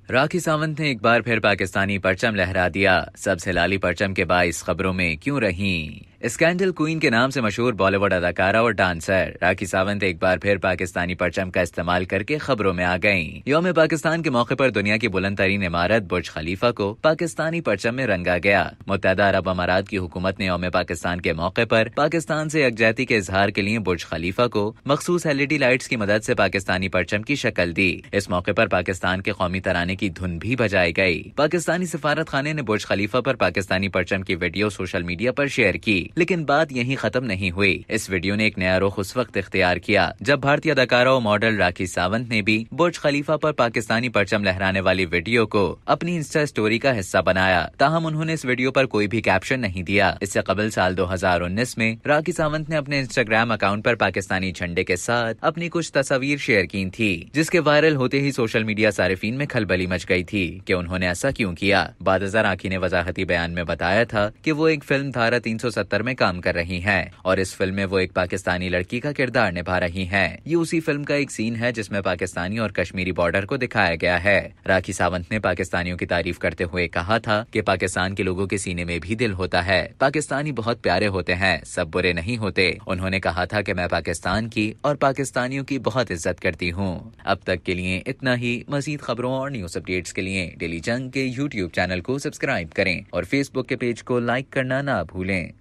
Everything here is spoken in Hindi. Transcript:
राखी सावंत ने एक बार फिर पाकिस्तानी परचम लहरा दिया। सबसे लाली परचम के बाईस खबरों में क्यों रहीं? स्कैंडल क्वीन के नाम से मशहूर बॉलीवुड अदाकारा और डांसर राखी सावंत एक बार फिर पाकिस्तानी परचम का इस्तेमाल करके खबरों में आ गईं। यौम पाकिस्तान के मौके पर दुनिया की बुलंद तरीन इमारत बुर्ज खलीफा को पाकिस्तानी परचम में रंगा गया। मुत्तहदा अरब अमारात की हुकूमत ने यौम पाकिस्तान के मौके पर पाकिस्तान से यकजहती के इजहार के लिए बुर्ज खलीफा को मखसूस LED लाइट्स की मदद से पाकिस्तानी परचम की शक्ल दी। इस मौके पर पाकिस्तान के कौमी तराने की धुन भी बजाई गई। पाकिस्तानी सिफारत खाने ने बुर्ज खलीफा पर पाकिस्तानी परचम की वीडियो सोशल मीडिया पर शेयर की, लेकिन बात यहीं खत्म नहीं हुई। इस वीडियो ने एक नया रुख उस वक्त इख्तियार किया जब भारतीय अदाकारा और मॉडल राखी सावंत ने भी बुर्ज खलीफा पर पाकिस्तानी परचम लहराने वाली वीडियो को अपनी इंस्टा स्टोरी का हिस्सा बनाया। ताहम उन्होंने इस वीडियो पर कोई भी कैप्शन नहीं दिया। इससे कबल साल 2019 में राखी सावंत ने अपने इंस्टाग्राम अकाउंट पर पाकिस्तानी झंडे के साथ अपनी कुछ तस्वीर शेयर की थी, जिसके वायरल होते ही सोशल मीडिया सारिफीन में खलबली मच गई थी कि उन्होंने ऐसा क्यों किया। बादशाह राखी ने वजाहती बयान में बताया था कि वो एक फिल्म धारा 370 में काम कर रही हैं और इस फिल्म में वो एक पाकिस्तानी लड़की का किरदार निभा रही हैं। ये उसी फिल्म का एक सीन है जिसमें पाकिस्तानी और कश्मीरी बॉर्डर को दिखाया गया है। राखी सावंत ने पाकिस्तानियों की तारीफ करते हुए कहा था कि पाकिस्तान के लोगों के सीने में भी दिल होता है। पाकिस्तानी बहुत प्यारे होते हैं, सब बुरे नहीं होते। उन्होंने कहा था कि मैं पाकिस्तान की और पाकिस्तानियों की बहुत इज्जत करती हूँ। अब तक के लिए इतना ही। मजीद खबरों और न्यूज अपडेट्स के लिए डेली जंग के YouTube चैनल को सब्सक्राइब करें और Facebook के पेज को लाइक करना ना भूलें।